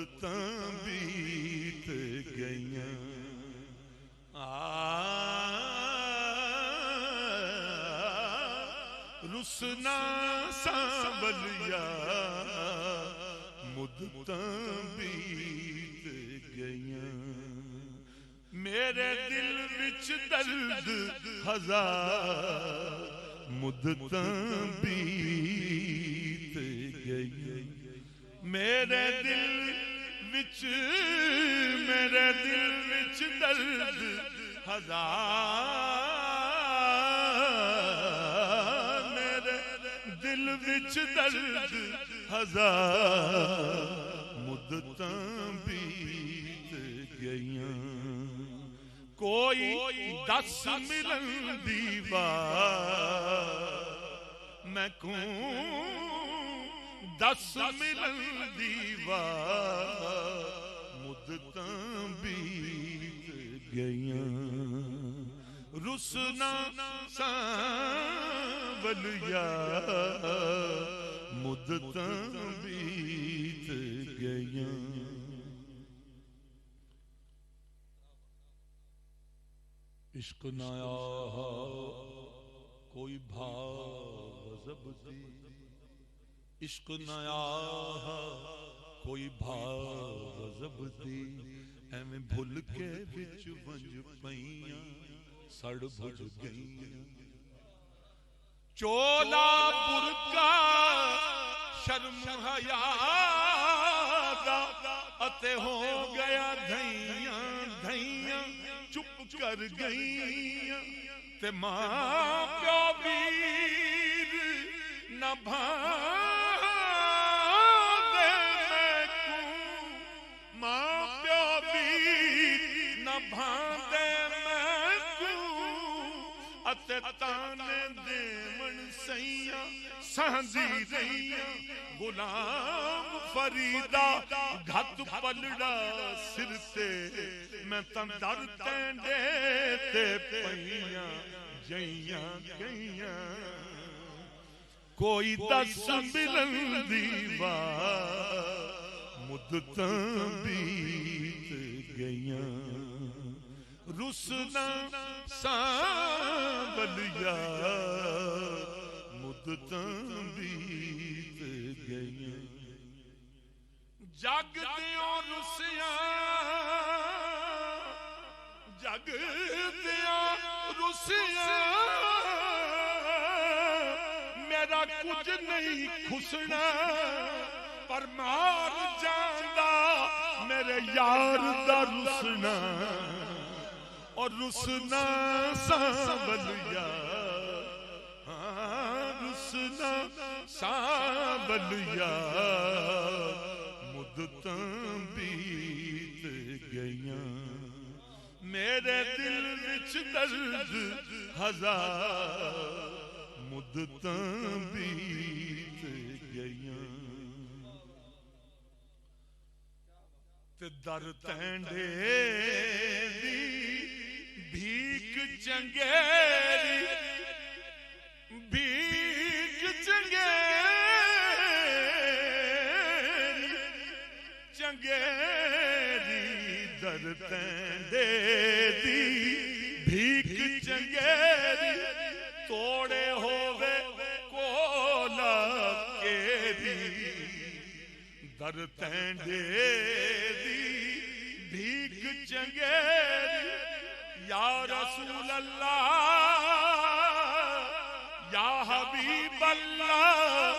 مدتاں بیت گئیاں رسنا سانبلیا مدتاں بیت گئیاں میرے دل وچ درد ہزار مدتاں بیت گئیاں میرے دل وچ درد ہزار میرے دل وچ درد ہزار مدتاں بیت گئیاں کوئی دس ملن دی بات میں کوں دس ملن دی بات مدتاں بیت گئیاں رسنا سانبلیا مدتاں بیت گئیاں عشق نہ آیا کوئی بھا غضب دی عشق نہ آیا کوئی بھا غضب دی ایویں بھول کے وچ ونج پئیاں سڑ بھج گئیاں چولا برقع شرم حیا دا اتے ہو گیا دھیاں دھیاں چپ کر گئیاں تے ماں پیو ویر نہ بھاندے میں کوں ماں پیو ویر نہ بھاندے میں کوں اتے تانے دیون سیاں سہندی رہیاں غلام فریدا گھت پلڑا سر تے میں تندر تینڈے تے پئیاں جئیاں گئیاں کوئی دس ملن دی بات مدتاں بیت گئیاں رسنا سانبلیا مدتاں بیت گئیاں جگ دیوں رسیاں جگ دیاں رسیاں میرا کچھ نہیں کھسنا پر مار جاندا میرے یار دا رسنا اور رسنا سانبلیا رسنا سانبلیا مدتاں بیت گئیاں میرے دل وچ درد ہزار مدتاں بیت گئیاں تے در تینڈے دی بھیک چنگیری بھیک چنگیری چنگیری در تینڈے دی بھیک چنگیری توڑے ہووے کولا کیری در تینڈے دی بھیک چنگیری یا رسول اللہ یا حبیب اللہ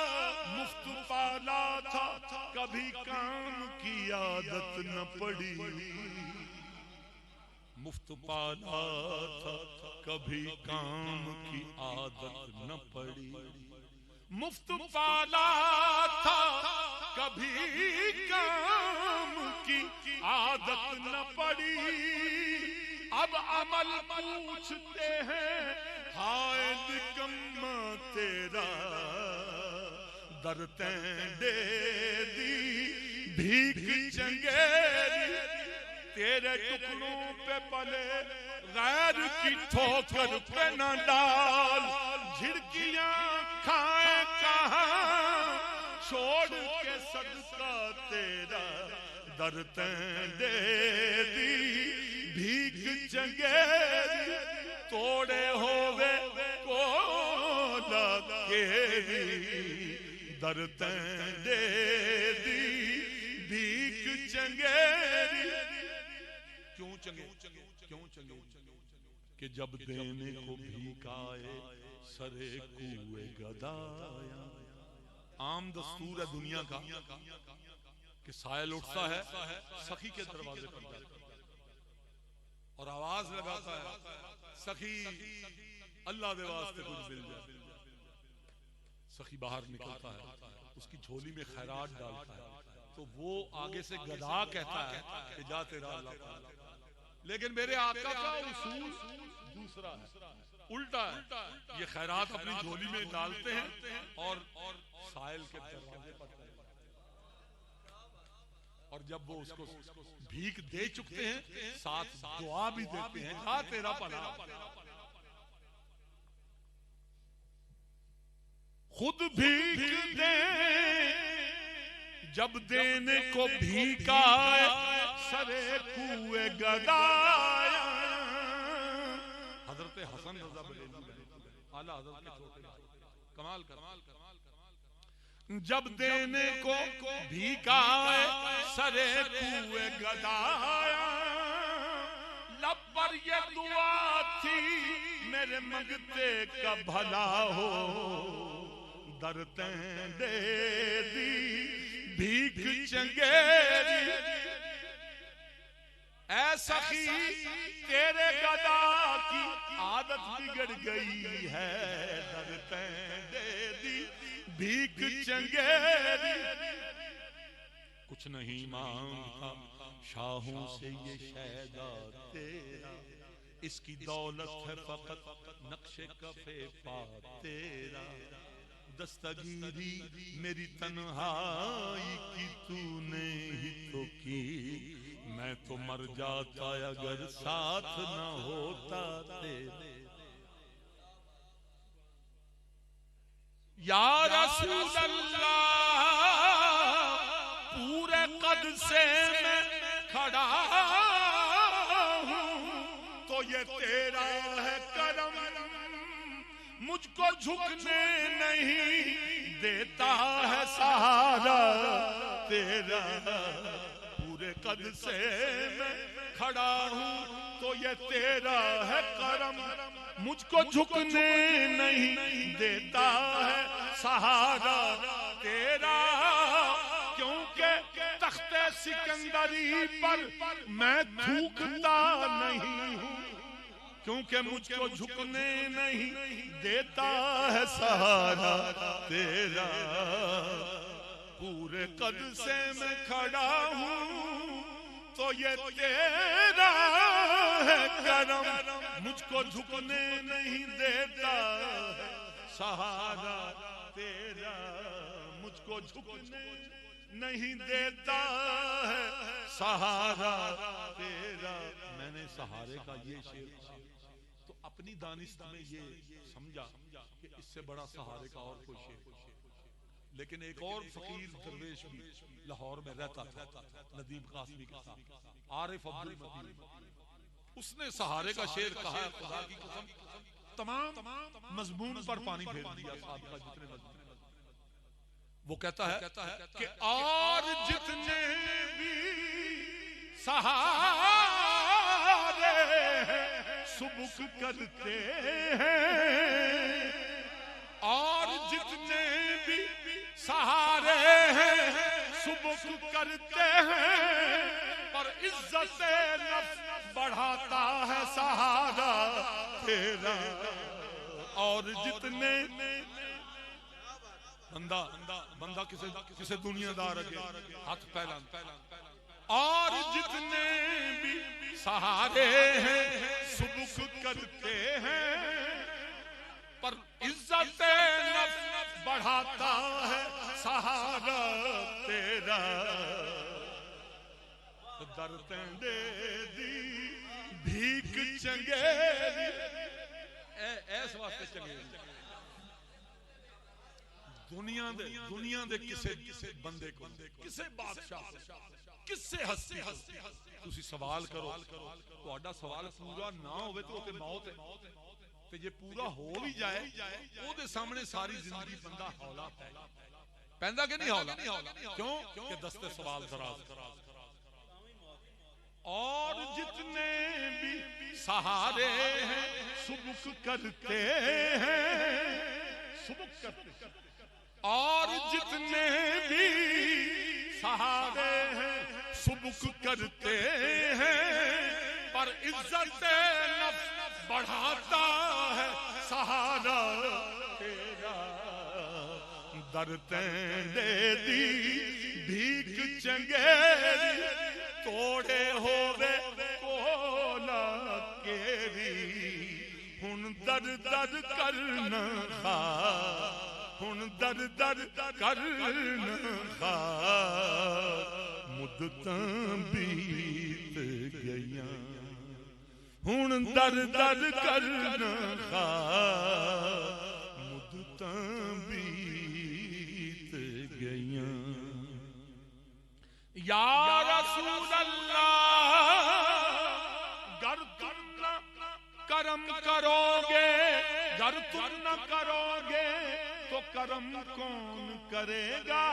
مفت پالا تھا کبھی کام کی عادت نہ پڑی مفت پالا تھا کبھی کام کی عادت نہ پڑی مفت پالا تھا کبھی کام کی عادت نہ پڑی اب عمل پوچھتے ہیں ہائے نکما تیرا در تینڈے دی بھیک چنگیری تیرے ٹکڑوں پہ پلے غیر کی ٹھوکر پہ نہ ڈال جھڑکیاں کھائیں کہاں چھوڑ کے صدقہ تیرا درتیں دے دی بھیک چنگیری توڑے ہوئے کولا کیری درتیں دے دی بھیک چنگیری کیوں چنگے کہ جب دینے کو بھیک آئے سرے کوئے گدایا. عام دستور ہے دنیا کا کہ سائل اٹھتا ہے سخی کے دروازے پر جاتا ہے اور آواز لگاتا ہے سخی اللہ دے واسطے کچھ مل جائے. سخی باہر نکلتا ہے اس کی جھولی میں خیرات ڈالتا ہے تو وہ آگے سے گدا کہتا ہے کہ جا تیرا اللہ تعالی. لیکن میرے آقا کا اصول دوسرا ہے, الٹا ہے. یہ خیرات اپنی جھولی میں ڈالتے ہیں اور سائل کے دروازے پر اور جب وہ اس کو بھیک دے چکتے ہیں ساتھ دعا بھی دیتے ہیں جا تیرا پناہ. خود بھیک دے جب دینے کو بھیک آئے سرے کوئے گدایا. حضرت حسن رضا بریلوی اعلیٰ حضرت کے چھوٹے کمال کر جب دینے کو بھیک آئے سرے کوئے گدایا. لب پر یہ دعا تھی میرے منگتے کا بھلا ہو درتیں دے دی بھیک چنگیری. اے سخی تیرے گدا کی عادت بگڑ گئی ہے درتیں دے دی بھیک چنگیری. کچھ نہیں مانگتا شاہوں سے یہ شیدا تیرا اس کی دولت ہے فقط نقش کفے پا تیرا. دستگیری میری تنہائی کی تو نے ہی تو کی میں تو مر جاتا اگر ساتھ نہ ہوتا تیرے. یا رسول اللہ پورے قد سے میں کھڑا ہوں تو یہ تیرا ہے کرم مجھ کو جھکنے نہیں دیتا ہے سہارا تیرا. پورے قد سے میں کھڑا ہوں تو یہ تیرا ہے کرم مجھ کو جھکنے نہیں دیتا ہے سہارا تیرا. کیونکہ تخت سکندری پر میں تھوکتا نہیں ہوں کیونکہ مجھ کو جھکنے نہیں دیتا ہے سہارا تیرا. پورے قد سے میں کھڑا ہوں تو یہ تیرا ہے کرم مجھ کو جھکنے نہیں دیتا ہے سہارا تیرا. مجھ کو جھکنے نہیں دیتا ہے سہارا تیرا. میں نے سہارے کا یہ شعر تو اپنی دانست میں یہ سمجھا کہ اس سے بڑا سہارے کا اور کوئی شعر. لیکن ایک اور فقیر درویش بھی لاہور میں رہتا تھا ندیم قاسمی کے ساتھ عارف عبد المتین. اس نے سہارے کا شعر کہا ہے خدا کی قسم تمام مضمون پر پانی پھیر دیا. صاحب کا جتنے مضمون وہ کہتا ہے کہ اور جتنے بھی سہارے سبک کرتے ہیں اور جتنے بھی سہارے ہیں سبک کرتے ہیں پر عزت نفس بڑھاتا ہے سہارا تیرا. اور جتنے بندہ کسے دنیا دار رکھے ہاتھ پھیلان. اور جتنے بھی سہارے ہیں سبک کرتے ہیں پر عزت نفس بڑھاتا ہے سہارا تیرا. درتیں دے دی بھیک چنگیری ایس واسطے چنگیری دنیا دے کسے بندے کو کسے بادشاہ کسے ہستی تسی سوال کرو تہاڈا سوال پورا نہ ہوئے تو تے موت ہے تے جے پورا ہو بھی جائے او دے سامنے ساری زندگی بندہ ہولا پیندا کہ نہیں ہولا کیوں کہ دستے سوال دراز اور جتنے بھی سہارے ہیں سبک کرتے ہیں سبک کرتے اور جتنے بھی سہارے ہیں سبک کرتے ہیں پر عزت نفس بڑھاتا ہے سہارا تیرا در تینڈے دی بھیک چنگیری توڑے ہووے کولا کیری ہن در در کرنا خا ہن در در کرنا خا مدتاں بیت گئیاں ہن در در کرنا خا مدتاں بیت گئیاں یا رسول اللہ گر تم نہ کرم کرو گے گر تم نہ کرو گے تو کرم کون کرے گا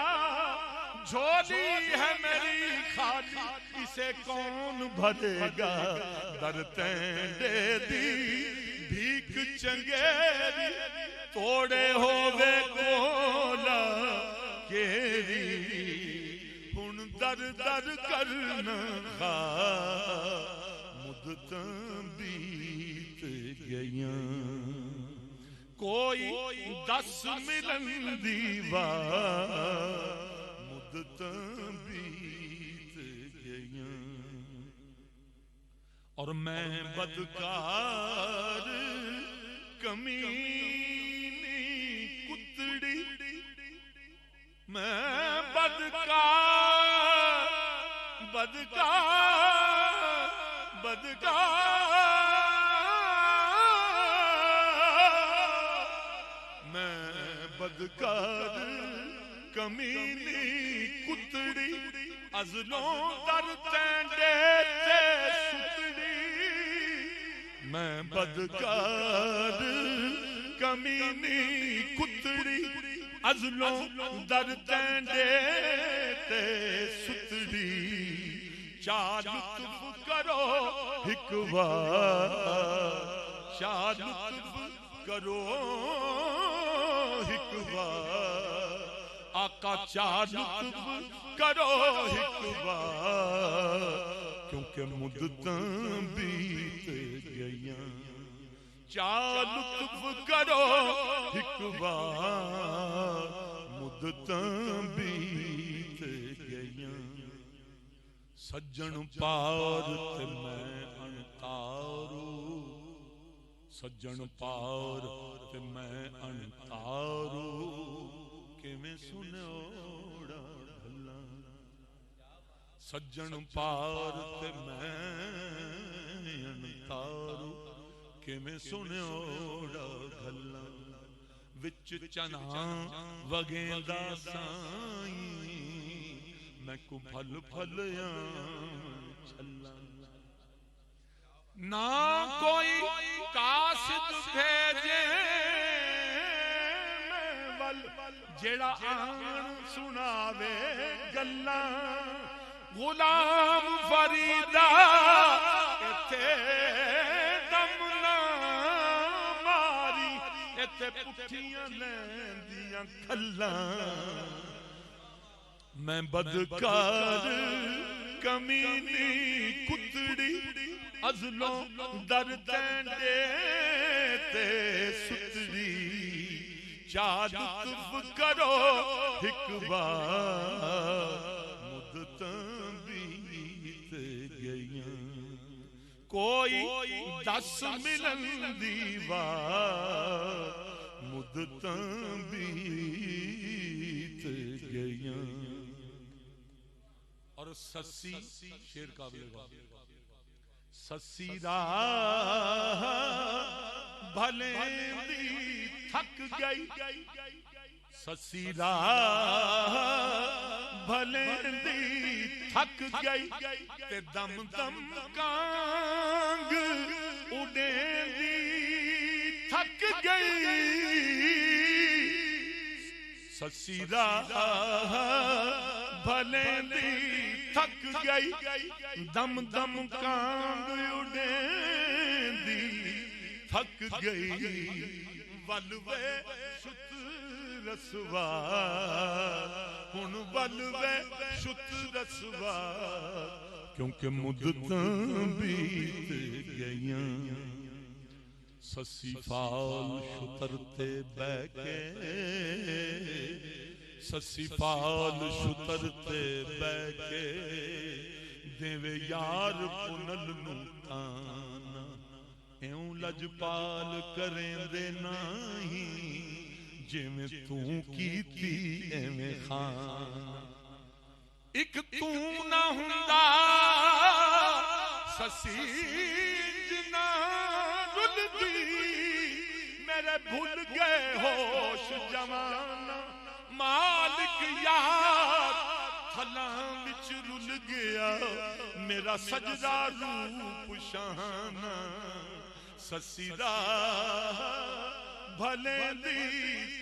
جھولی ہے میری خالی اسے کون بھرے گا در تینڈے دی بھیک چنگیری توڑے ہووے کولا کیری در در کرنا خا مدتاں بیت گئیاں کوئی 10 ملن دیوار مدتاں بیت گئیاں اور میں بدکار کمینی کتڑی میں بدکار میں بدکار کمینی کتڑی ازلوں در تینڈے تے ستڑی میں بدکار کمینی کتڑی ازلوں در تینڈے تے ستڑی چا لطف کرو ایک بار چا لطف کرو ایک بار آقا چا لطف کرو ایک بار کیونکہ مدتاں بیت گئیاں چا لطف کرو ایک بار مدتاں بیت گئیاں سجن پار تے میں انتارو سجن پار تے میں انتارو کہ میں سنوڑا بھلا سجن پار تے میں انتارو کہ میں سنوڑا بھلا وچ چنا وگیندا سائیں میں کو پھل پھلیاں چھلا نہ کوئی قاصد بھیجے میں ول جیڑا آن سناوے گلاں غلام فریدہ ایتھے دم نہ ماری ایتھے پٹھیاں لیندیاں کھلاں میں بدکار کمینی کتڑی ازلوں در تینڈے تے ستڑی چا لطف کرو ایک بار مدتاں بیت گئیاں کوئی 10 ملن دیوار مدتاں بیت گئیاں اور سسی شیر قابل سسی راہ بھلے دی تھک گئی سسی راہ بھلیندی تھک گئی تے دم دم کانگ اڈیندی تھک گئی سسی راہ بھلیندی تھک گئی دم دم کانگ اڈیندی تھک گئی ولوے شت رسوا ہن ولوے شت رسوا کیونکہ مدتاں بیت گئیاں سسی فال شتر تے بہ کے سسی فال شتر تے بہ کے دیوے یار پنل نو تانا ایوں لجپال کریں دے نہیں جویں تو کیتی ایویں خان ایک تو نہ ہوندا سسی جنا رلدی میرے بھول گئے ہوش جوان مالک یار تھلاں وچ رل گیا میرا سجدہ روپ شاہانہ سسی راہ بھلیندی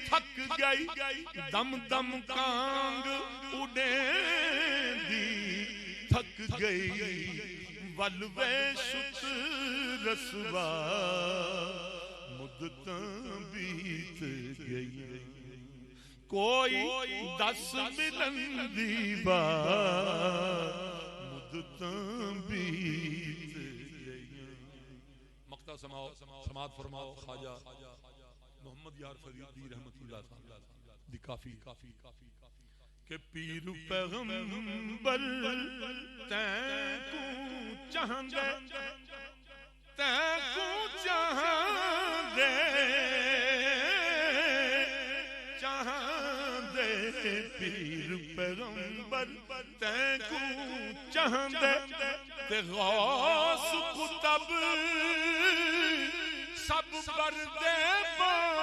تھک گئی دم دم کانگ اڈیندی تھک گئی ولوے شت رسوا مدتاں بیت گئی کوئی دس ملن دی بات مدتاں بیت گئی مقطع سماعت فرماؤ خواجہ محمد یار فریدی رحمت اللہ دی کافی کہ پیر پیغمبر تین کو چاہندے پیر پیغمبر تین کو چاہندے تے غوث قطب سب بردے باندے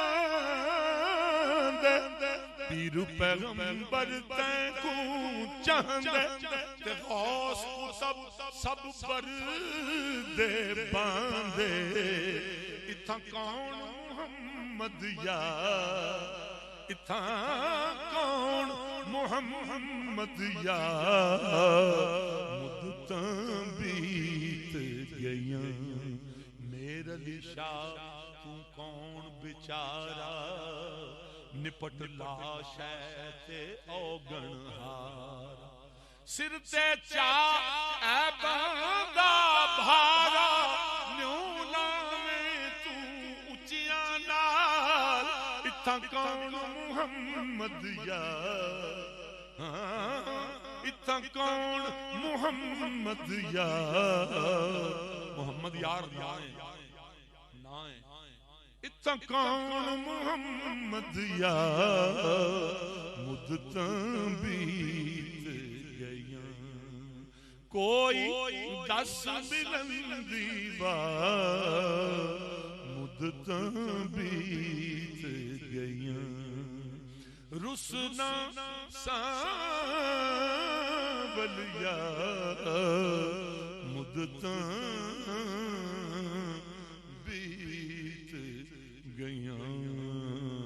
پیر پیغمبر تین کو چاہندے تے غوث قطب سب بردے باندے اتھا کون محمد یار اتھا کون محمد یار مدتاں بیت گئیاں میرا شاہ تو کون بیچارہ نپٹ لاش ہے تے اوگن ہار سر تے چاہ اے بندہ بھارا نیوں لاویں تو اچیاں نال اتھا کون محمد یار اتھا کون محمد یار محمد یار نائیں اتھا کون محمد یار مدتاں بیت گئیاں کوئی دس بلندی بار مدتاں بیت گئیاں رسنا سانبل یار مدتاں بیت گئیاں